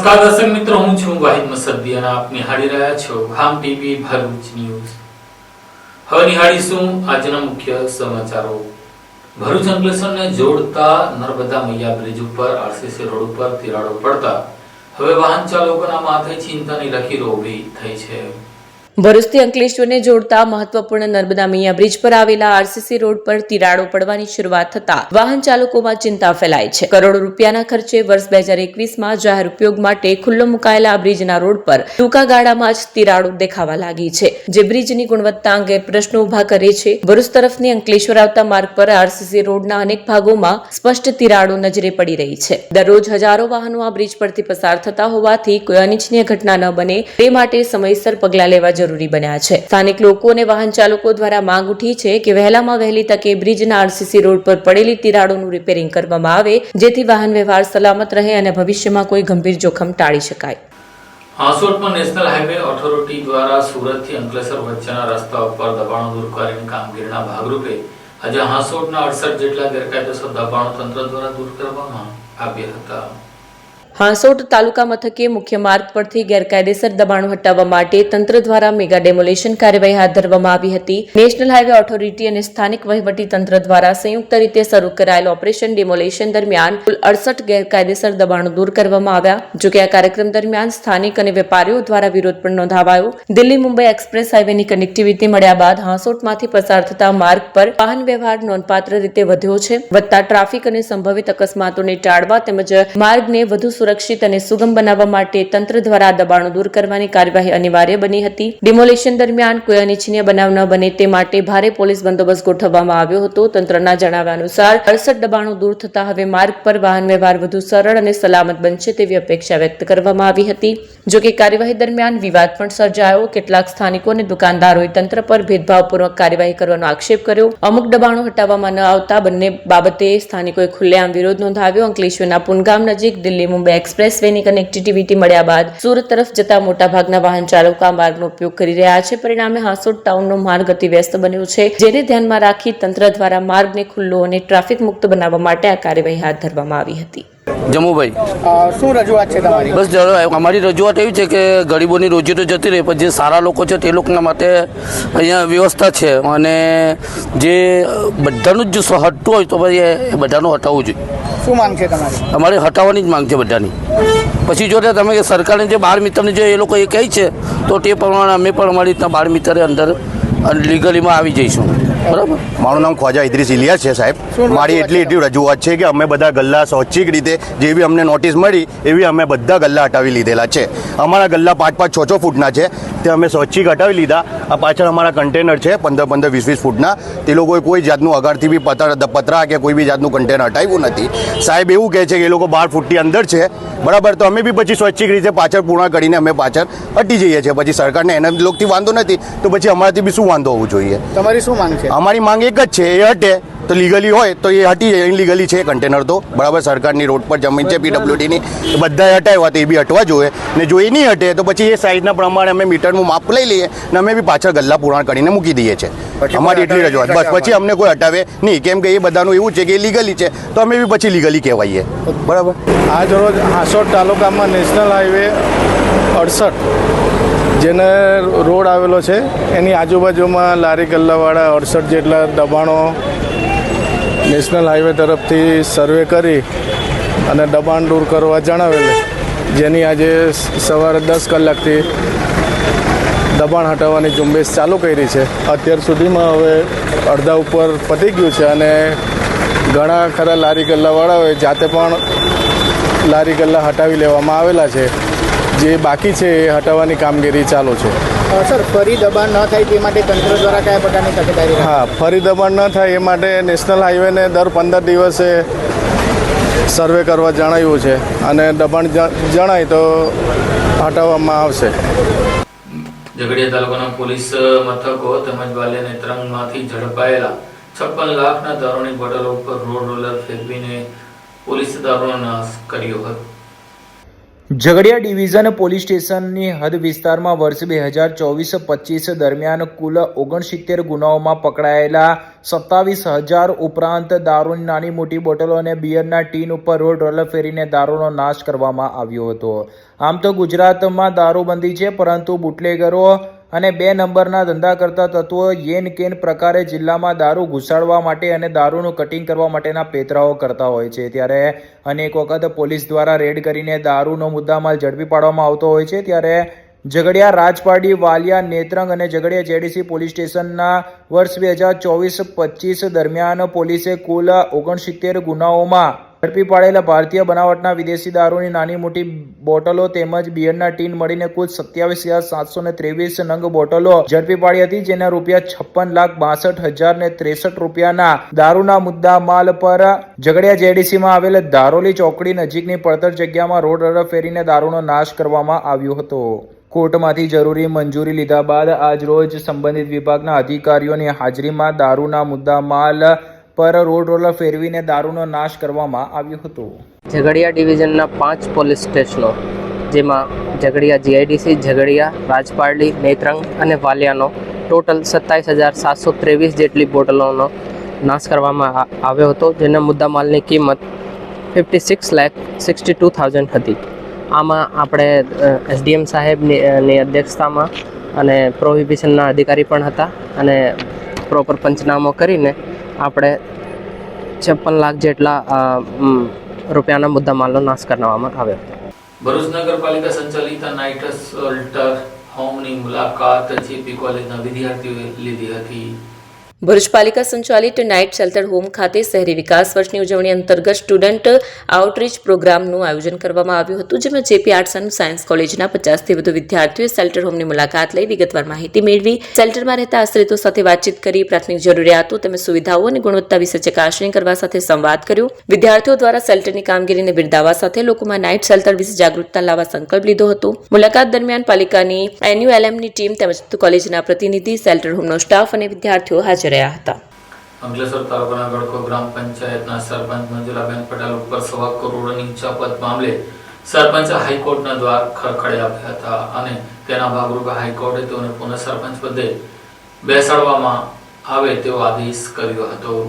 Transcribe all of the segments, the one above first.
નમસ્કાર દર્શક મિત્રો, હું છું વાહિદ મસદ્દી અને આપ નિહાળી રહ્યા છો ખામ ટીવી ભરૂચ ન્યૂઝ। હવે નિહાળીશું આજના મુખ્ય સમાચારો। ભરૂચ અંકલેશ્વરને જોડતા નર્મદા મૈયા બ્રિજ ઉપર આરસીસી રોડ ઉપર તિરાડો પડતા હવે વાહન ચાલકોના માથે ચિંતાની લકીરો ઊભી થઈ છે। ભરૂચથી અંકલેશ્વરને જોડતા મહત્વપૂર્ણ નર્મદા મૈયા બ્રિજ પર આવેલા આરસીસી રોડ પર તિરાડો પડવાની શરૂઆત થતા વાહન ચાલકોમાં ચિંતા ફેલાઈ છે। કરોડો રૂપિયાના ખર્ચે વર્ષ 2021માં જાહેર ઉપયોગ માટે ખુલ્લો મુકાયેલા આ બ્રિજના રોડ પર ટૂંકા ગાળામાં જ તિરાડો દેખાવા લાગી છે, જે બ્રિજની ગુણવત્તા અંગે પ્રશ્નો ઉભા કરે છે। ભરૂચ તરફની અંકલેશ્વર આવતા માર્ગ પર આરસીસી રોડના અનેક ભાગોમાં સ્પષ્ટ તિરાડો નજરે પડી રહી છે। દરરોજ હજારો વાહનો આ બ્રિજ પરથી પસાર થતા હોવાથી કોઈ અનિચ્છનીય ઘટના ન બને તે માટે સમયસર પગલાં લેવા જરૂરી બન્યા છે। સ્થાનિક લોકો અને વાહન ચાલકો દ્વારા માંગ ઉઠી છે કે વહેલામાં વહેલી તકે બ્રિજના આરસીસી રોડ પર પડેલી તિરાડોનું રિપેરિંગ કરવામાં આવે, જેથી વાહન વ્યવહાર સલામત રહે અને ભવિષ્યમાં કોઈ ગંભીર જોખમ ટાળી શકાય। હાંસોટમાં નેશનલ હાઈવે ઓથોરિટી દ્વારા સુરતથી અંકલેશ્વર વચ્ચેના રસ્તા ઉપર દબાણો દૂર કરવાની કામગીરીના ભાગરૂપે આજે હાંસોટના 68 જેટલા ગેરકાયદેસર દબાણો તંત્ર દ્વારા દૂર કરવામાં આવ્યા હતા। હાંસોટ તાલુકા મથકે મુખ્ય માર્ગ પરથી ગેરકાયદેસર દબાણો હટાવવા માટે તંત્ર દ્વારા મેગા ડેમોલેશન કાર્યવાહી હાથ ધરવામાં આવી હતી। નેશનલ હાઈવે ઓથોરિટી અને સ્થાનિક વહીવટી તંત્ર દ્વારા સંયુક્ત રીતે શરૂ કરાયેલ ઓપરેશન ડેમોલેશન દરમિયાન કુલ 68 ગેરકાયદેસર દબાણો દૂર કરવામાં આવ્યા। જોકે આ કાર્યક્રમ દરમિયાન સ્થાનિક અને વેપારીઓ દ્વારા વિરોધ પણ નોંધાવાયો। દિલ્હી મુંબઈ એક્સપ્રેસ હાઈવેની કનેક્ટિવિટી મળ્યા બાદ હાંસોટમાંથી પસાર થતા માર્ગ પર વાહન વ્યવહાર નોંધપાત્ર રીતે વધ્યો છે। વધતા ટ્રાફિક અને સંભવિત અકસ્માતોને ટાળવા તેમજ માર્ગને વધુ સુરક્ષિત અને સુગમ બનાવવા માટે તંત્ર દ્વારા દબાણો દૂર કરવાની કાર્યવાહી અનિવાર્ય બની હતી। ડિમોલેશન દરમિયાન કોઈ અનિચ્છનીય બનાવ ન બને તે માટે ભારે પોલીસ બંદોબસ્ત ગોઠવવામાં આવ્યો હતો। તંત્રના જણાવ્યા અનુસાર 68 દબાણો દૂર થતા હવે માર્ગ પર વાહન વ્યવહાર વધુ સરળ અને સલામત બનશે તેવી અપેક્ષા વ્યક્ત કરવામાં આવી હતી। જોકે કાર્યવાહી દરમિયાન વિવાદ પણ સર્જાયો। કેટલાક સ્થાનિકો અને દુકાનદારોએ તંત્ર પર ભેદભાવપૂર્વક કાર્યવાહી કરવાનો આક્ષેપ કર્યો। અમુક દબાણો હટાવવામાં ન આવતા બંને બાબતે સ્થાનિકોએ ખુલ્લેઆમ વિરોધ નોંધાવ્યો। અંકલેશ્વરના પુનગામ નજીક દિલ્હી મુંબઈ એક્સપ્રેસ વેની કનેક્ટિવિટી મળ્યા બાદ સુરત તરફ જતા મોટાભાગના વાહન ચાલકો આ માર્ગનો ઉપયોગ કરી રહ્યા છે। પરિણામે હાંસોટ ટાઉનનો માર્ગ અતિવ્યસ્ત બન્યો છે, જેને ધ્યાનમાં રાખી તંત્ર દ્વારા માર્ગને ખુલ્લો અને ટ્રાફિક મુક્ત બનાવવા માટે આ કાર્યવાહી હાથ ધરવામાં આવી હતી। જમુભાઈ, શું રજૂઆત છે તમારી? બસ અમારી રજૂઆત એવી છે કે ગરીબોની રોજી તો જતી રહે, પણ જે સારા લોકો છે તે લોકોના માટે અહીંયા વ્યવસ્થા છે અને જે બધાનું જ જો હટતું હોય તો પછી એ બધાનું હટાવવું જોઈએ। શું માંગ છે તમારી? અમારે હટાવવાની જ માંગ છે બધાની। પછી જો તમે સરકારને જે બાળ મિત્રને જો એ લોકો એ કહે છે તો તે પ્રમાણે અમે પણ અમારી રીતના બાળ મિત્રે અંદર લીગલીમાં આવી જઈશું। બરાબર। મારું નામ ખ્વાજા ઇદ્રીસ ઇલિયાસ છે સાહેબ। મારી એટલી રજૂઆત છે કે અમે બધા ગલ્લા સ્વૈચ્છિક રીતે જેવી અમને નોટિસ મળી એવી અમે બધા ગલ્લા હટાવી લીધેલા છે। અમારા ગલ્લા 5-5, 6-6 ફૂટના છે તે અમે સ્વૈચ્છિક હટાવી લીધા। આ પાછળ અમારા કન્ટેનર છે 15-15, 20-20 ફૂટના, તે લોકોએ કોઈ જાતનું અગારથી બી પતરા કે કોઈ બી જાતનું કન્ટેનર હટાવ્યું નથી। સાહેબ એવું કહે છે કે એ લોકો 12 ફૂટની અંદર છે, બરાબર, તો અમે બી પછી સ્વૈચ્છિક રીતે પાછળ પૂર્ણ કરીને અમે પાછળ હટી જઈએ છીએ। પછી સરકારને એના લોકોથી વાંધો નથી તો પછી અમારાથી બી શું વાંધો હોવું જોઈએ? તમારી શું માંગ છે? અમારી માંગ એક જ છે, એ હટે તો લીગલી હોય તો એ હટી જાય। ઇનલીગલી છે કન્ટેનર તો, બરાબર, સરકારની રોડ પર જમીન છે પીડબ્લ્યુડીની, બધાએ હટાવ્યા તો એ બી હટવા જોઈએ ને જો એ નહીં હટે તો પછી એ સાઇઝના પ્રમાણે અમે મીટરનું માપ લઈ લઈએ ને અમે બી પાછળ ગલ્લા પૂરણ કરીને મૂકી દઈએ છીએ। અમારી એટલી રજૂઆત બસ, પછી અમને કોઈ હટાવે નહીં, કેમ કે એ બધાનું એવું છે કે એ લીગલી છે તો અમે બી પછી લીગલી કહેવાઈએ। બરાબર। આજ રોજ હાંસોટ તાલુકામાં નેશનલ હાઈવે 68 જેને રોડ આવેલો છે એની આજુબાજુમાં લારી ગલ્લાવાળા 68 જેટલા દબાણો નેશનલ હાઈવે તરફથી સર્વે કરી અને દબાણ દૂર કરવા જણાવેલ, જેની આજે સવારે 10 કલાકથી દબાણ હટાવવાની ઝુંબેશ ચાલુ કરી છે। અત્યાર સુધીમાં હવે અડધા ઉપર પતી ગયું છે અને ઘણા ખરા લારી ગલ્લાવાળાઓએ જાતે પણ લારી ગલ્લા હટાવી લેવામાં આવેલા છે। જે બાકી છે એ હટાવવાની કામગીરી ચાલુ છે। સર, ફરી દબાણ ન થાય તે માટે તંત્ર દ્વારા કયા પ્રકારની તકેદારી? હા, ફરી દબાણ ન થાય એ માટે નેશનલ હાઈવેને દર 15 દિવસે સર્વે કરવા જણાવ્યું છે અને દબાણ જણાય તો હટાવવામાં આવશે। ઝઘડિયા તાલુકાના પોલીસ મથકો તેમજ બાલ્યા નેત્રંગમાંથી ઝડપાયેલા 56 લાખના દારૂની બોટલો ઉપર રોડ રોલર ફેંકવીને પોલીસે દારૂનો નાશ કર્યો હતો। ઝઘડિયા ડિવિઝન પોલીસ સ્ટેશનની હદ વિસ્તારમાં વર્ષ 2024-25 દરમિયાન કુલ 69 ગુનાઓમાં પકડાયેલા 27,000 ઉપરાંત દારૂની નાની મોટી બોટલો અને બિયરના ટીન ઉપર રોડ રોલર ફેરીને દારૂનો નાશ કરવામાં આવ્યો હતો. આમ તો ગુજરાતમાં દારૂબંધી છે, પરંતુ બુટલેગરો અને 2 નંબરના ધંધા કરતા તત્વો યેન કેન પ્રકારે જિલ્લામાં દારૂ ઘુસાડવા માટે અને દારૂનું કટિંગ કરવા માટેના પેતરાઓ કરતા હોય છે. ત્યારે અનેક વખત પોલીસ દ્વારા રેડ કરીને દારૂનો મુદ્દામાલ ઝડપી પાડવામાં આવતો હોય છે. ત્યારે ઝઘડિયા, રાજપારડી, વાલિયા, નેત્રંગ અને ઝઘડિયા જેડીસી પોલીસ સ્ટેશનના વર્ષ 2024-25 દરમિયાન પોલીસે કુલ 69 ગુનાઓમાં ઝડપી પાડેલા ભારતીય બનાવટના વિદેશી દારૂની નાની મોટી બોટલો તેમજ બિયરના ટીન મળીને કુલ 27,723 નંગ બોટલો ઝડપી પાડી હતી, જેના ₹56,62,063 રૂપિયાના દારૂના મુદ્દા માલ પર ઝઘડિયા જેડીસીમાં આવેલ ધારોલી ચોકડી નજીકની પડતર જગ્યામાં રોડ રફ ફેરીને દારૂનો નાશ કરવામાં આવ્યો હતો. કોર્ટમાંથી જરૂરી મંજૂરી લીધા બાદ આજ રોજ સંબંધિત વિભાગના અધિકારીઓની હાજરીમાં દારૂના મુદ્દા માલ પર રોડ રોલર ફેરવીને દારૂનો નાશ કરવામાં આવ્યો હતો. ઝઘડિયા ડિવિઝનના 5 પોલીસ સ્ટેશનો, જેમાં ઝઘડિયા જીઆઈડીસી, ઝઘડિયા, રાજપારડી, નેત્રંગ અને વાલિયાનો ટોટલ 27,723 જેટલી બોટલોનો નાશ કરવામાં આવ્યો હતો, જેના મુદ્દામાલની કિંમત 56,62,000 હતી. આમાં આપણે એસડીએમ સાહેબની અધ્યક્ષતામાં અને પ્રોહિબિશનના અધિકારી પણ હતા અને પ્રોપર પંચનામો કરીને આપણે 56 લાખ જેટલા રૂપિયાના મુદ્દામાલનો નાશ કરવામાં આવ્યો. ભરૂચ નગરપાલિકા સંચાલિત નાઇટ શેલ્ટર હોમની મુલાકાત જેપી કોલેજના વિદ્યાર્થીઓએ લીધી હતી. ભરૂચ પાલિકા સંચાલિત નાઇટ શેલ્ટર હોમ ખાતે શહેરી વિકાસ વર્ષની ઉજવણી અંતર્ગત સ્ટુડન્ટ આઉટરીચ પ્રોગ્રામનું આયોજન કરવામાં આવ્યું હતું, જેમાં જેપી આર્ટ્સ એન્ડ સાયન્સ કોલેજના 50થી વધુ વિદ્યાર્થીઓએ શેલ્ટર હોમની મુલાકાત લઈ વિગતવાર માહિતી મેળવી, શેલ્ટરમાં રહેતા આશ્રિતો સાથે વાતચીત કરી, પ્રાથમિક જરૂરિયાતો તેમજ સુવિધાઓ અને ગુણવત્તા વિશે ચકાસણી કરવા સાથે સંવાદ કર્યો. વિદ્યાર્થીઓ દ્વારા શેલ્ટરની કામગીરીને બિરદાવવા સાથે લોકોમાં નાઇટ શેલ્ટર વિશે જાગૃતતા લાવવા સંકલ્પ લીધો હતો. મુલાકાત દરમિયાન પાલિકાની NULMની ટીમ તેમજ કોલેજના પ્રતિનિધિ, શેલ્ટર હોમનો સ્ટાફ અને વિદ્યાર્થીઓ હાજર રહ્યા હતા. અંકલેશ્વર તાલુકાના ગડખો ગ્રામ પંચાયતના સરપંચ મંજુલાબેન પટેલ ઉપર 1.25 કરોડની ઉચાપત મામલે સરપંચે હાઈકોર્ટના દ્વાર ખડખડાવ્યા હતા અને તેના ભાગરૂપે હાઈકોર્ટે તેઓને પુનઃ સરપંચ પદે બેસાડવામાં આવે તેવો આદેશ કર્યો હતો.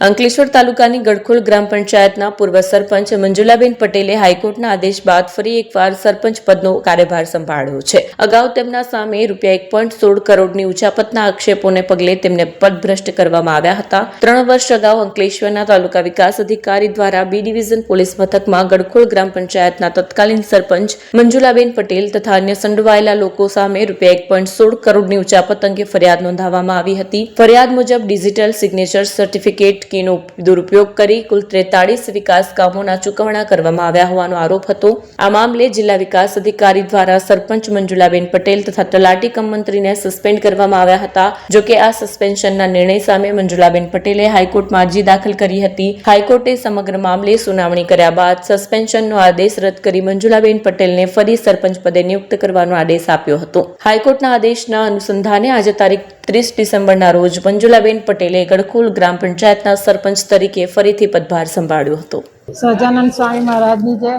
અંકલેશ્વર તાલુકાની ગડખોલ ગ્રામ પંચાયતના પૂર્વ સરપંચ મંજુલાબેન પટેલે હાઈકોર્ટના આદેશ બાદ ફરી એકવાર સરપંચ પદનો કાર્યભાર સંભાળ્યો છે. અગાઉ તેમના સામે ₹1.16 કરોડની ઉચાપતના આક્ષેપોને પગલે તેમને પદભ્રષ્ટ કરવામાં આવ્યા હતા. 3 વર્ષ અગાઉ અંકલેશ્વરના તાલુકા વિકાસ અધિકારી દ્વારા બી ડિવિઝન પોલીસ મથકમાં ગડખોલ ગ્રામ પંચાયતના તત્કાલીન સરપંચ મંજુલાબેન પટેલ તથા અન્ય સંડોવાયેલા લોકો સામે ₹1.16 કરોડની ઉચાપત અંગે ફરિયાદ નોંધાવવામાં આવી હતી. ફરિયાદ મુજબ ડિજિટલ સિગ્નેચર સર્ટિફિકેટ નો દુરુપયોગ કરી કુલ 43 વિકાસ કામોના ચૂકવણા કરવામાં આવ્યા હોવાનો આરોપ હતો. આ મામલે જિલ્લા વિકાસ અધિકારી દ્વારા સરપંચ મંજુલાબેન પટેલ તથા તલાટી કમ મંત્રીને સસ્પેન્ડ કરવામાં આવ્યા હતા. જોકે આ સસ્પેન્શનના નિર્ણય સામે મંજુલાબેન પટેલે હાઈકોર્ટમાં અરજી દાખલ કરી હતી. હાઈકોર્ટે સમગ્ર મામલે સુનાવણી કર્યા બાદ સસ્પેન્શનનો આદેશ રદ કરી મંજુલાબેન પટેલને ફરી સરપંચ પદે નિયુક્ત કરવાનો આદેશ આપ્યો હતો. હાઈકોર્ટના આદેશના અનુસંધાને આજે તારીખ 30 ડિસેમ્બરના રોજ મંજુલાબેન પટેલે ગડખોલ ગ્રામ પંચાયતના સરપંચ તરીકે ફરીથી પદભાર સંભાળ્યો હતો. સહજાનંદ સ્વામી મહારાજની જય.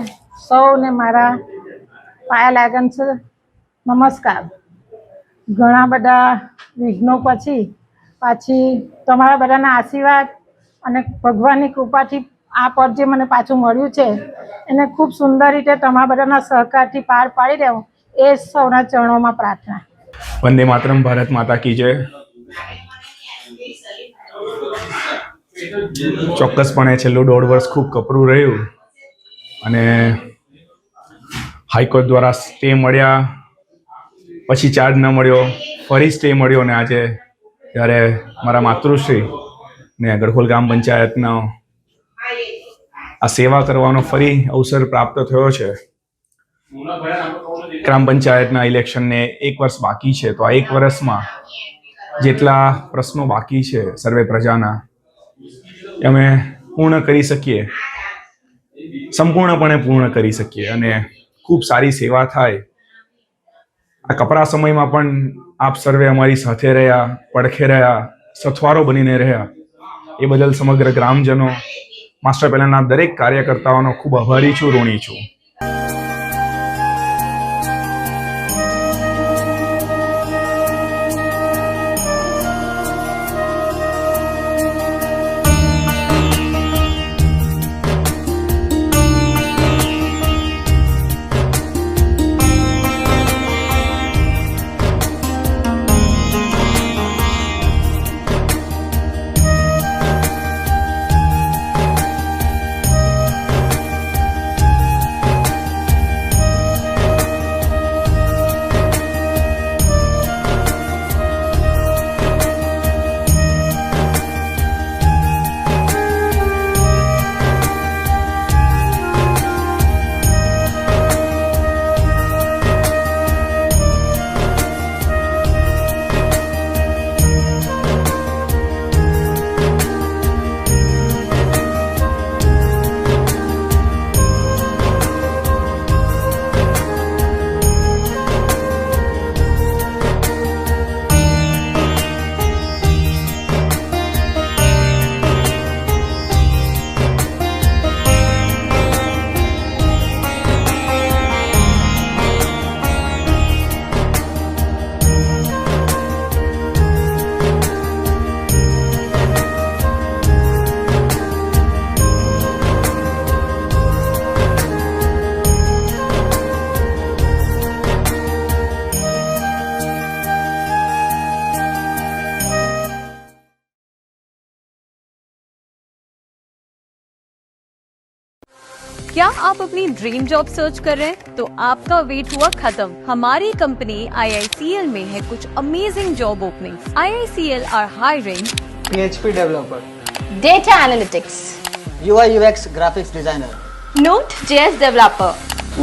સૌને મારા પાયા લાગન છે નમસ્કાર. ઘણા બધા વિઘ્નો પાછી તમારા બધાના આશીર્વાદ અને ભગવાનની કૃપાથી આ પદ જે મને પાછું મળ્યું છે એને ખૂબ સુંદર રીતે તમારા બધાના સહકારથી પાર પાડી દેવું એ સૌના ચરણોમાં પ્રાર્થના. વંદે માતરમ, ભારત માતા કી જય. ચોક્કસપણે છેલ્લું 1.5 વર્ષ ખૂબ કપરું રહ્યું અને હાઈકોર્ટ દ્વારા સ્ટે મળ્યા, પછી ચાર્જ ન મળ્યો, ફરી સ્ટે મળ્યો અને આજે ત્યારે મારા માતૃશ્રી ને ગડખોલ ગ્રામ પંચાયતનો આ સેવા કરવાનો ફરી અવસર પ્રાપ્ત થયો છે. ગ્રામ પંચાયતના ઇલેક્શનને 1 વર્ષ બાકી છે, તો આ 1 વર્ષમાં જેટલા પ્રશ્નો બાકી છે સર્વે પ્રજાના અમે પૂર્ણ કરી શકીએ, સંપૂર્ણપણે પૂર્ણ કરી શકીએ અને ખૂબ સારી સેવા થાય. આ કપરા સમયમાં પણ આપ સર્વે અમારી સાથે રહ્યા, પડખે રહ્યા, સથવારો બનીને રહ્યા, એ બદલ સમગ્ર ગ્રામજનો, માસ્ટર પ્લાનના દરેક કાર્યકર્તાઓનો ખૂબ આભારી છું, ઋણી છું. क्या आप अपनी ड्रीम जॉब सर्च कर रहे हैं? तो आपका वेट हुआ खत्म। हमारी कंपनी IICL में है कुछ amazing job openings. IICL are hiring PHP developer, data analytics, UI UX graphics designer, Node.js developer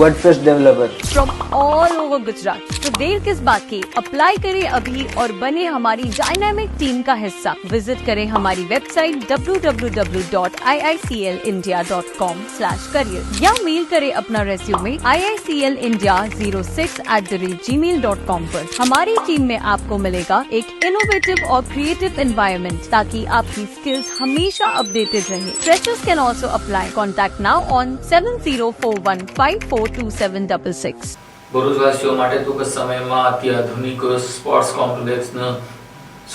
WordPress developer. From all over Gujarat. तो देर किस बात की, अप्लाई करें अभी और बने हमारी डायनामिक टीम का हिस्सा। विजिट करें हमारी वेबसाइट www.iiclindia.com/career या मेल करें अपना रेज्यूमे iiclindia06@gmail.com पर। हमारी टीम में आपको मिलेगा एक इनोवेटिव और क्रिएटिव एनवायरनमेंट ताकि आपकी स्किल्स हमेशा अपडेटेड रहे। Freshers can also apply. Contact now on 7041542766। ભરૂચવાસીઓ માટે ટૂંક સમયમાં અત્યાધુનિક સ્પોર્ટ્સ કોમ્પ્લેક્સને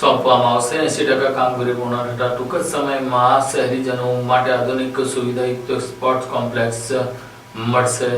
સોંપવામાં આવશે. 80% કામગીરી પૂર્ણ થતા ટૂંક જ સમયમાં શહેરીજનો માટે આધુનિક સુવિધાયુક્ત સ્પોર્ટ્સ કોમ્પ્લેક્સ મળશે.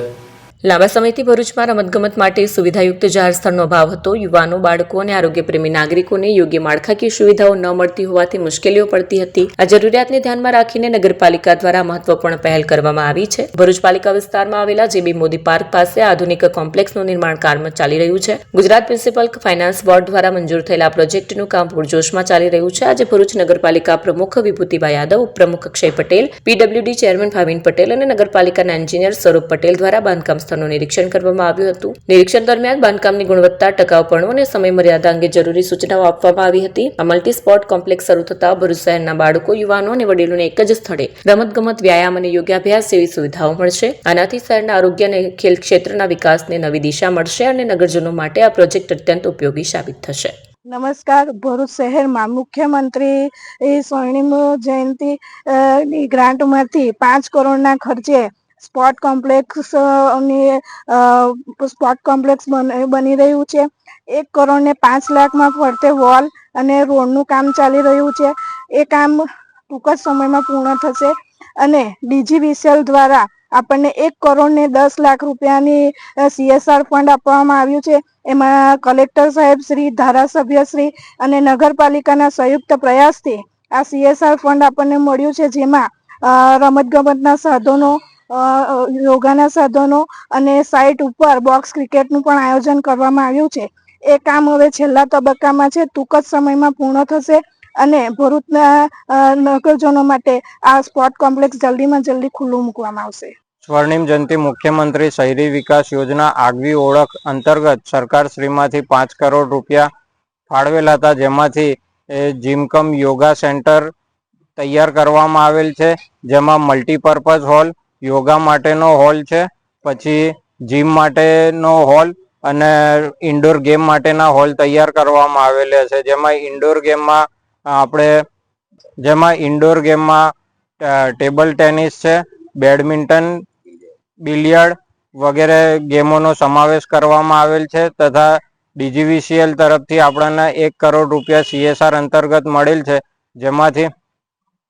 લાંબા સમયથી ભરૂચમાં રમતગમત માટે સુવિધાયુક્ત જાહેર સ્થળનો અભાવ હતો. યુવાનો, બાળકો અને આરોગ્યપ્રેમી નાગરિકોને યોગ્ય માળખાકીય સુવિધાઓ ન મળતી હોવાથી મુશ્કેલીઓ પડતી હતી. આ જરૂરિયાતને ધ્યાનમાં રાખીને નગરપાલિકા દ્વારા મહત્વપૂર્ણ પહેલ કરવામાં આવી છે. ભરૂચ પાલિકા વિસ્તારમાં આવેલા JB મોદી પાર્ક પાસે આધુનિક કોમ્પ્લેક્સનું નિર્માણ કામ ચાલી રહ્યું છે. ગુજરાત મ્યુનિસિપલ ફાઇનાન્સ બોર્ડ દ્વારા મંજૂર થયેલા પ્રોજેક્ટનું કામ પૂરજોશમાં ચાલી રહ્યું છે. આજે ભરૂચ નગરપાલિકા પ્રમુખ વિભૂતિભાઈ યાદવ, ઉપપ્રમુખ અક્ષય પટેલ, PWD ચેરમેન ભાવિન પટેલ અને નગરપાલિકાના એન્જિનિયર સ્વરૂપ પટેલ દ્વારા બાંધકામ સ્થળનું નિરીક્ષણ કરવામાં આવ્યું હતું. નિરીક્ષણ દરમિયાન બાંધકામની ગુણવત્તા, ટકાઉપણું અને સમયમર્યાદા અંગે જરૂરી સૂચનાઓ આપવામાં આવી હતી. આ મલ્ટી સ્પોર્ટ કોમ્પ્લેક્સ શરૂ થતા ભરૂચ શહેરના બાળકો, યુવાનો અને વડીલોને એક જ સ્થળે રમતગમત, વ્યાયામ અને યોગાભ્યાસ જેવી સુવિધાઓ મળશે. આનાથી શહેરના આરોગ્ય અને ખેલ ક્ષેત્રના વિકાસને નવી દિશા મળશે અને નગરજનો માટે આ પ્રોજેક્ટ અત્યંત ઉપયોગી સાબિત થશે. નમસ્કાર. ભરૂચ શહેરમાં મુખ્યમંત્રી સ્વર્ણિમ જયંતિ ની ગ્રાન્ટમાંથી 5 કરોડના ખર્ચે સ્પોર્ટ કોમ્પ્લેક્સ બની રહ્યું છે. 1 કરોડ ને 5 લાખમાં ફરતે વોલ અને રોડનું કામ ચાલી રહ્યું છે. એ કામ ટૂંક જ સમયમાં પૂર્ણ થશે અને DGVCL દ્વારા આપણને 1 કરોડ ને 10 લાખ રૂપિયાની CSR ફંડ આપવામાં આવ્યું છે. એમાં કલેક્ટર સાહેબ શ્રી, ધારાસભ્ય શ્રી અને નગરપાલિકાના સંયુક્ત પ્રયાસથી આ CSR ફંડ આપણને મળ્યું છે, જેમાં રમતગમતના સાધનો, યોગાના સાધનો અને સાઇટ ઉપર બોક્સ ક્રિકેટનું પણ આયોજન કરવામાં આવ્યું છે. એ કામ હવે છેલ્લા તબક્કામાં છે. ટૂંક જ સમયમાં પૂર્ણ થશે અને ભરૂચના નગરજનો માટે આ સ્પોર્ટ કોમ્પ્લેક્સ જલ્દીમાં જલ્દી ખુલ્લું મૂકવામાં આવશે. સ્વર્ણિમ જયંતિ મુખ્યમંત્રી શહેરી વિકાસ યોજના આગવી ઓળખ અંતર્ગત સરકાર શ્રીમાંથી 5 કરોડ રૂપિયા ફાળવેલા હતા, જેમાંથી જીમકમ યોગા સેન્ટર તૈયાર કરવામાં આવેલ છે, જેમાં મલ્ટીપર્પઝ હોલ, યોગા માટેનો હોલ છે, પછી જીમ માટેનો હોલ અને ઇન્ડોર ગેમ માટેના હોલ તૈયાર કરવામાં આવેલા છે. જેમાં ઇન્ડોર ગેમમાં ટેબલ ટેનિસ છે, બેડમિન્ટન, બિલિયર્ડ વગેરે ગેમોનો સમાવેશ કરવામાં આવેલ છે તથા DGVCL તરફથી આપણને 1 કરોડ રૂપિયા CSR અંતર્ગત મળેલ છે, જેમાંથી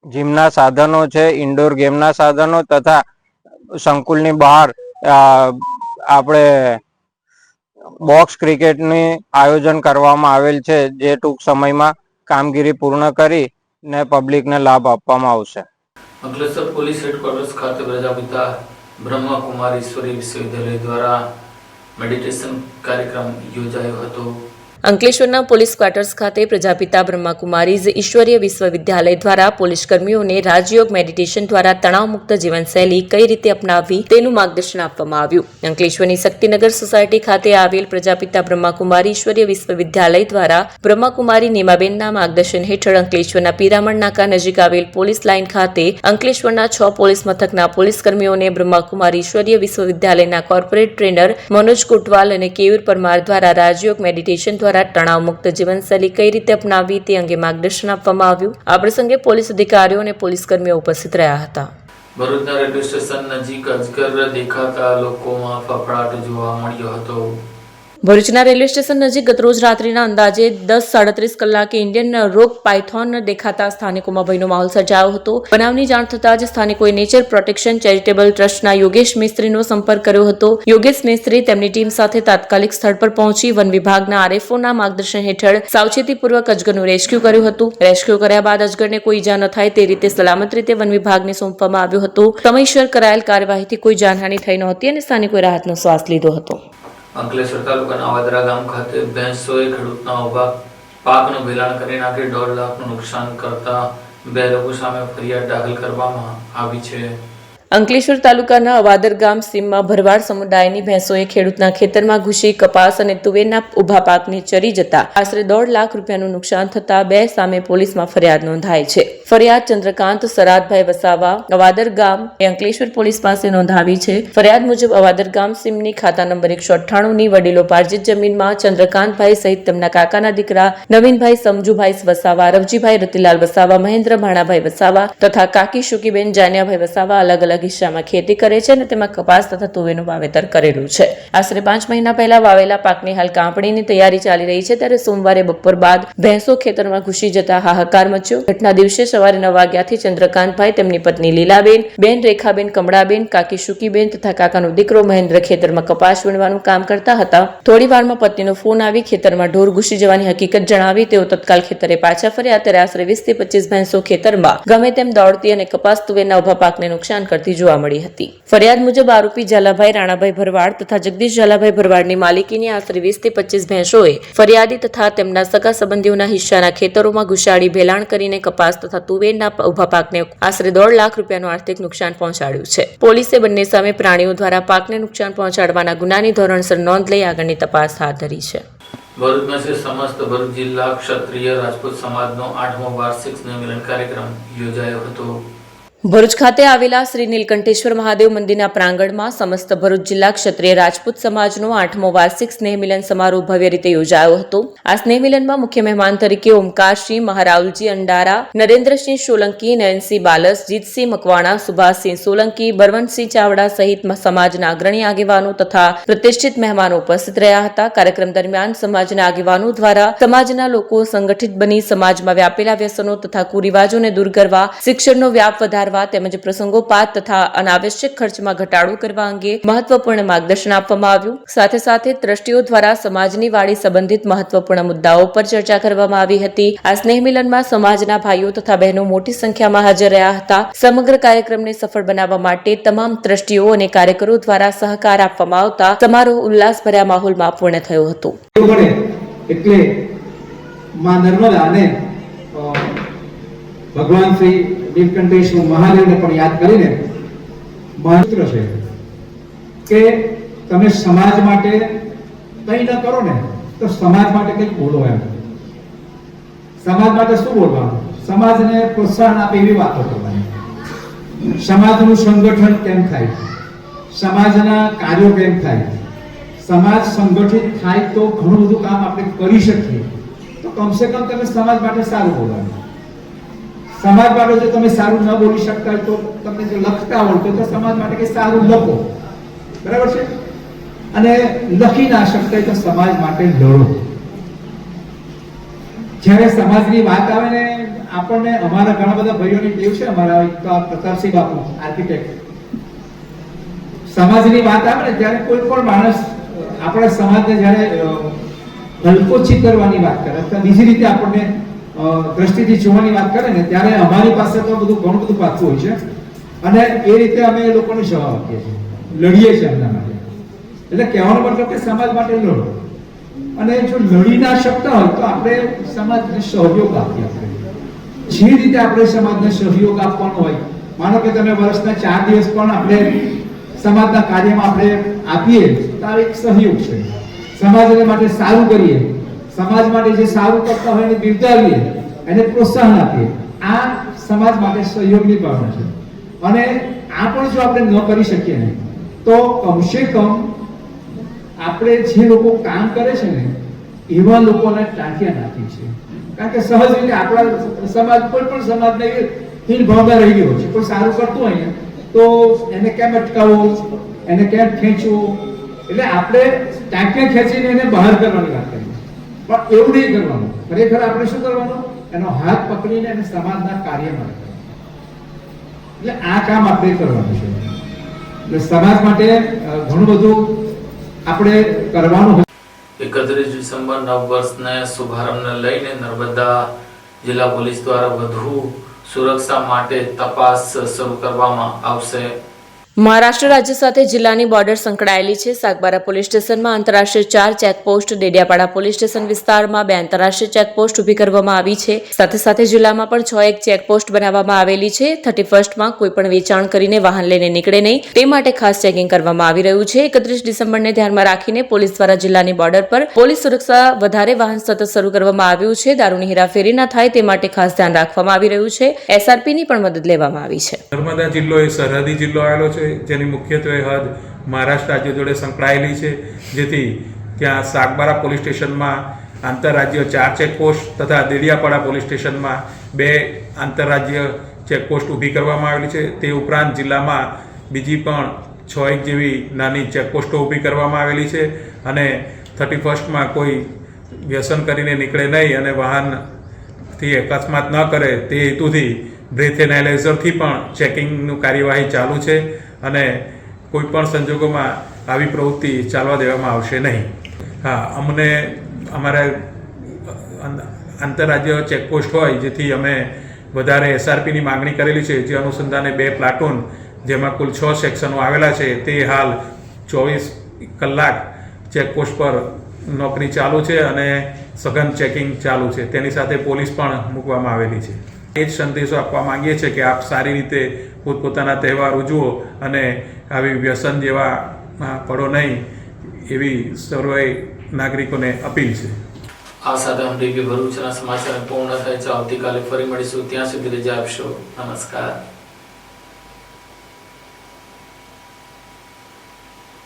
જીમના સાધનો છે, ઇન્ડોર ગેમના સાધનો તથા સંકુલની બહાર આપણે બોક્સ ક્રિકેટની આયોજન કરવામાં આવેલ છે, જે ટૂંક સમયમાં કામગીરી પૂર્ણ કરીને પબ્લિકને લાભ આપવામાં આવશે. અંકલેશ્વર પોલીસ હેડક્વાર્ટર્સ ખાતે પ્રજાપિતા બ્રહ્માકુમારી વિશ્વવિદ્યાલય દ્વારા મેડિટેશન કાર્યક્રમ યોજાયો હતો. અંકલેશ્વરના પોલીસ ક્વાર્ટર્સ ખાતે પ્રજાપિતા બ્રહ્માકુમારીઝ ઈશ્વરીય વિશ્વવિદ્યાલય દ્વારા પોલીસ કર્મીઓને રાજયોગ મેડિટેશન દ્વારા તણાવમુક્ત જીવનશૈલી કઈ રીતે અપનાવવી તેનું માર્ગદર્શન આપવામાં આવ્યું. અંકલેશ્વરની શક્તિનગર સોસાયટી ખાતે આવેલ પ્રજાપિતા બ્રહ્માકુમારી ઈશ્વરીય વિશ્વવિદ્યાલય દ્વારા બ્રહ્માકુમારી નીમાબેનના માર્ગદર્શન હેઠળ અંકલેશ્વરના પિરામણ નાકા નજીક આવેલ પોલીસ લાઇન ખાતે અંકલેશ્વરના 6 પોલીસ મથકના પોલીસ કર્મીઓને બ્રહ્માકુમારી ઈશ્વરીય વિશ્વવિદ્યાલયના કોર્પોરેટ ટ્રેનર મનોજ કોટવાલ અને કેયુર પરમાર દ્વારા રાજયોગ મેડિટેશન દ્વારા તણાવમુક્ત જીવનશૈલી કઈ રીતે અપનાવવી તે અંગે માર્ગદર્શન આપવામાં આવ્યું. આ પ્રસંગે પોલીસ અધિકારીઓ અને પોલીસ કર્મીઓ ઉપસ્થિત રહ્યા હતા. ભરૂચના રેલવે સ્ટેશન નજીક અજગર દેખાતા લોકોમાં ફફડાટ જોવા મળ્યો હતો. ભરૂચના રેલવે સ્ટેશન નજીક ગતરોજ રાત્રિના અંદાજે 10:37 કલાકે ઇન્ડિયન રોક પાયથોન દેખાતા સ્થાનિકોમાં ભયનો માહોલ સર્જાયો હતો. બનાવની જાણ થતાં જ સ્થાનિકોએ નેચર પ્રોટેક્શન ચેરિટેબલ ટ્રસ્ટના યોગેશ મિસ્ત્રીનો સંપર્ક કર્યો હતો. યોગેશ મિસ્ત્રી તેમની ટીમ સાથે તાત્કાલિક સ્થળ પર પહોંચી વન વિભાગના આરએફઓના માર્ગદર્શન હેઠળ સાવચેતીપૂર્વક અજગરનું રેસ્ક્યુ કર્યું હતું. રેસ્ક્યુ કર્યા બાદ અજગરને કોઈ ઈજા ન થાય તે રીતે સલામત રીતે વન વિભાગને સોંપવામાં આવ્યો હતો. સમયસર કરાયેલ કાર્યવાહીથી કોઈ જાનહાનિ થઈ નહોતી અને સ્થાનિકોએ રાહતનો શ્વાસ લીધો હતો. અંકલેશ્વર તાલુકાના વાદરા ગામ ખાતે ભેંસોએ ખેડૂતના ઉભા પાકનું વેચાણ કરી નાખી 1.5 લાખનું નુકસાન કરતા 2 લોકો સામે ફરિયાદ દાખલ કરવામાં આવી છે. અંકલેશ્વર તાલુકાના અવાદર ગામ સીમમાં ભરવાડ સમુદાયની ભેંસોએ ખેડૂતના ખેતરમાં ઘૂસી કપાસ અને તુવેરના ઉભા પાકને ચરી જતા આશરે 1.5 લાખ રૂપિયાનું નુકસાન થતા 2 સામે પોલીસમાં ફરિયાદ નોંધાઈ છે. ફરિયાદ ચંદ્રકાંત સરાદભાઈ વસાવા અવાદર ગામ એ અંકલેશ્વર પોલીસ પાસે નોંધાવી છે. ફરિયાદ મુજબ અવાદર ગામ સીમની ખાતા નંબર 198 ની વડીલોપાર્જિત જમીનમાં ચંદ્રકાંતભાઈ સહિત તેમના કાકાના દીકરા નવીનભાઈ સમજુભાઈ વસાવા, રવજીભાઈ રતિલાલ વસાવા, મહેન્દ્ર ભાણાભાઈ વસાવા તથા કાકી શુકીબેન જાનિયાભાઈ વસાવા અલગ અલગ હિસ્સામાં ખેતી કરે છે અને તેમાં કપાસ તથા તુવેરનું વાવેતર કરેલું છે. આશરે 5 મહિના પહેલા વાવેલા પાકની હાલ કાપણીની તૈયારી ચાલી રહી છે ત્યારે સોમવારે બપોર બાદ ભેંસો ખેતરમાં ઘૂસી જતા હાહાકાર મચ્યો. ઘટના દિવસે સવારે 9 વાગ્યાથી ચંદ્રકાંતભાઈ, તેમની પત્ની લીલાબેન, બેન રેખાબેન, કમળાબેન, કાકી શુકીબેન તથા કાકાનો દીકરો મહેન્દ્ર ખેતરમાં કપાસ વીણવાનું કામ કરતા હતા. થોડી વારમાં પત્નીનો ફોન આવી ખેતરમાં ઢોર ઘૂસી જવાની હકીકત જણાવી તેઓ તત્કાલ ખેતરે પાછા ફર્યા ત્યારે આશરે 20 થી 25 ભેંસો ખેતરમાં ગમે તેમ દોડતી અને કપાસ તુવેરના ઉભા પાકને નુકસાન કરતી જોવા મળી હતી. ફરિયાદ મુજબ આરોપી ઝાલાભાઈ રાણાભાઈ ભરવાડ તથા જગદીશ ઝાલાભાઈ ભરવાડની માલિકીની આશરે 20 થી 25 ભેંસોએ ફરિયાદી તથા તેમના સગા સંબંધીઓના હિસ્સાના ખેતરોમાં ઘુસાડી ભેલાણ કરીને કપાસ તથા તુવેરના ઉભા પાકને આશરે 1.5 લાખ રૂપિયાનું આર્થિક નુકસાન પહોંચાડ્યું છે. પોલીસે બંને સામે પ્રાણીઓ દ્વારા પાકને નુકસાન પહોંચાડવાના ગુનાની ધોરણસર નોંધ લઈ આગળની તપાસ હાથ ધરી છે. ભરૂચમાં સમસ્ત ભરૂચ જિલ્લા ક્ષત્રિય રાજપૂત સમાજનો 8મો વાર્ષિક સ્નેહ મિલન કાર્યક્રમ યોજાયો હતો. ભરૂચ ખાતે આવેલા શ્રી નીલકંઠેશ્વર મહાદેવ મંદિરના પ્રાંગણમાં સમસ્ત ભરૂચ જિલ્લા ક્ષત્રિય રાજપૂત સમાજનો 8મો વાર્ષિક સ્નેહ મિલન સમારોહ ભવ્ય રીતે યોજાયો હતો. આ સ્નેહ મિલનમાં મુખ્ય મહેમાન તરીકે ઓમકારસિંહ મહારાવલજી અંડારા, નરેન્દ્રસિંહ સોલંકી, નયનસિંહ બાલસ, જીતસિંહ મકવાણા, સુભાષસિંહ સોલંકી, બળવંતસિંહ ચાવડા સહિત સમાજના અગ્રણી આગેવાનો તથા પ્રતિષ્ઠિત મહેમાનો ઉપસ્થિત રહ્યા હતા. કાર્યક્રમ દરમિયાન સમાજના આગેવાનો દ્વારા સમાજના લોકો સંગઠિત બની સમાજમાં વ્યાપેલા વ્યસનો તથા કુરિવાજોને દૂર કરવા, શિક્ષણનો વ્યાપ વધારવા તેમજ પ્રસંગોપાત તથા અનાવશ્યક ખર્ચમાં ઘટાડો કરવા અંગે મહત્વપૂર્ણ માર્ગદર્શન આપવામાં આવ્યું. સાથે સાથે ટ્રસ્ટીઓ દ્વારા સમાજની વાડી સંબંધિત મહત્વપૂર્ણ મુદ્દાઓ પર ચર્ચા કરવામાં આવી હતી. આ સ્નેહ મિલનમાં સમાજના ભાઈઓ તથા બહેનો મોટી સંખ્યામાં હાજર રહ્યા હતા. સમગ્ર કાર્યક્રમને સફળ બનાવવા માટે તમામ ટ્રસ્ટીઓ અને કાર્યકરો દ્વારા સહકાર આપવામાં આવતા સમારોહ ઉલ્લાસભર્યા માહોલમાં પૂર્ણ થયો હતો. એટલે માં નર્મદા અને ભગવાન શ્રી નીલકંઠેશ્વર મહાદેવને પણ યાદ કરીને મહત્વ છે કે તમે સમાજ માટે કંઈ ન કરો ને તો સમાજ માટે કંઈક બોલો. એમ સમાજ માટે શું બોલવાનું? સમાજને પ્રોત્સાહન આપે એવી વાતો કરવાની. સમાજનું સંગઠન કેમ થાય, સમાજના કાર્યો કેમ થાય, સમાજ સંગઠિત થાય તો ઘણું બધું કામ આપણે કરી શકીએ. તો કમસે કમ તમે સમાજ માટે સારું બોલવાનું. સમાજ માટે જો તમે સારું ન બોલી શકતા હોય તો તમને જો લખતા આવડતું તો સમાજ માટે કે સારું લખો, બરાબર છે. અને લખી ના શકતા હોય તો સમાજ માટે લડો. જ્યારે સમાજની વાત આવે ને, આપણને અમારા ઘણા બધા ભાઈઓની ટેવ છે. અમારા પ્રતાપસિંહ બાપુ આર્કિટેક્ટ, સમાજની વાત આવે ને ત્યારે કોઈ પણ માણસ આપણા સમાજને જ્યારે હલકો ચિતરવાની વાત કરે અથવા બીજી રીતે આપણને દ્રષ્ટિથી જોવાની વાત કરે ને ત્યારે અમારી પાસે તો ઘણું બધું પાછું હોય છે અને એ રીતે અમે એ લોકોને જવાબ આપીએ છીએ, લડીએ છીએ એમના માટે. એટલે કહેવાનો મતલબ કે સમાજ માટે લડો. અને જો લડી ના શકતા હોય તો આપણે સમાજને સહયોગ આપીએ. જે રીતે આપણે સમાજને સહયોગ આપવાનો હોય, માનો કે તમે વર્ષના 4 દિવસ પણ આપણે સમાજના કાર્યમાં આપણે આપીએ તો આ એક સહયોગ છે. સમાજ માટે સારું કરીએ, સમાજ માટે જે સારું કરતા હોય એને બિરદાવીએ, એને પ્રોત્સાહન આપીએ. આ સમાજ માટે સહયોગની ભાવના છે. અને આ પણ જો આપણે ન કરી શકીએ ને તો કમસે કમ આપણે જે લોકો કામ કરે છે ને એવા લોકોને ટાંટિયા નાખી છે. કારણ કે સહજ રીતે આપણા સમાજ, કોઈ પણ સમાજને હીન ભાવના રહી ગયો છે. કોઈ સારું કરતું હોય ને તો એને કેમ અટકાવવું, એને કેમ ખેંચવું. એટલે આપણે ટાંકે ખેંચીને એને બહાર કરવાની વાત કરી, પણ એવું નહીં કરવાનું. ખરેખર આપણે શું કરવાનું, એનો હાથ પકડીને એને સમાજના કાર્યમાં કરવાનું. એટલે આ કામ આપણે કરવાનું છે. એટલે સમાજ માટે ઘણું બધું આપણે કરવાનું. 31 ડિસેમ્બર નવ વર્ષના શુભારંભને લઈને નર્મદા જિલ્લા પોલીસ દ્વારા વધુ સુરક્ષા માટે તપાસ શરૂ કરવામાં આવશે. મહારાષ્ટ્ર રાજ્ય સાથે જિલ્લાની બોર્ડર સંકળાયેલી છે. સાગબારા પોલીસ સ્ટેશનમાં આંતરરાષ્ટ્રીય 4 ચેકપોસ્ટ, ડેડિયાપાડા પોલીસ સ્ટેશન વિસ્તારમાં 2 આંતરરાષ્ટ્રીય ચેકપોસ્ટ ઊભી કરવામાં આવી છે. સાથે સાથે જિલ્લામાં પણ 6 ચેકપોસ્ટ બનાવવામાં આવેલી છે. 31st કોઈ પણ વેચાણ કરીને વાહન લઈને નીકળે નહીં તે માટે ખાસ ચેકિંગ કરવામાં આવી રહ્યું છે. 31 ડિસેમ્બરને ધ્યાનમાં રાખીને પોલીસ દ્વારા જિલ્લાની બોર્ડર પર પોલીસ સુરક્ષા વધારે વાહન સતત શરૂ કરવામાં આવ્યું છે. દારૂની હેરાફેરી ન થાય તે માટે ખાસ ધ્યાન રાખવામાં આવી રહ્યું છે. SRPની પણ મદદ લેવામાં આવી છે. નર્મદા જિલ્લો એ સરહદી જિલ્લો આવેલો છે, જેની મુખ્યત્વે હદ મહારાષ્ટ્ર રાજ્ય જોડે સંકળાયેલી છે, જેથી ત્યાં સાગબારા પોલીસ સ્ટેશનમાં આંતરરાજ્ય 4 ચેકપોસ્ટ તથા દેડિયાપાડા પોલીસ સ્ટેશનમાં 2 આંતરરાજ્ય ચેકપોસ્ટ ઊભી કરવામાં આવેલી છે. તે ઉપરાંત જિલ્લામાં બીજી પણ 6 જેવી નાની ચેકપોસ્ટો ઊભી કરવામાં આવેલી છે અને 31st કોઈ વ્યસન કરીને નીકળે નહીં અને વાહનથી અકસ્માત ન કરે તે હેતુથી બ્રેથ એનાલાઇઝરથી પણ ચેકિંગનું કાર્યવાહી ચાલુ છે અને કોઈ પણ સંજોગોમાં આવી પ્રવૃત્તિ ચાલવા દેવામાં આવશે નહીં. હા, અમને અમારા આંતરરાજ્ય ચેકપોસ્ટ હોય જેથી અમે વધારે SRPની માગણી કરેલી છે, જે અનુસંધાને 2 પ્લાટૂન જેમાં કુલ 6 સેક્શનો આવેલા છે તે હાલ 24 કલાક ચેકપોસ્ટ પર નોકરી ચાલુ છે અને સઘન ચેકિંગ ચાલુ છે. તેની સાથે પોલીસ પણ મૂકવામાં આવેલી છે. એ જ સંદેશો આપવા માંગીએ છીએ કે આપ સારી રીતે પોતપોતાના તહેવાર ઉજવો અને આવી વ્યસન જેવા પડો નહીં, એવી સર્વે નાગરિકોને અપીલ છે. આ સાથે हम ટીવી ભરૂચના સમાચાર પૂર્ણ થાય છે. આવતીકાલે ફરી મળીશું. ત્યાં સુધી રજા આપશો. નમસ્કાર.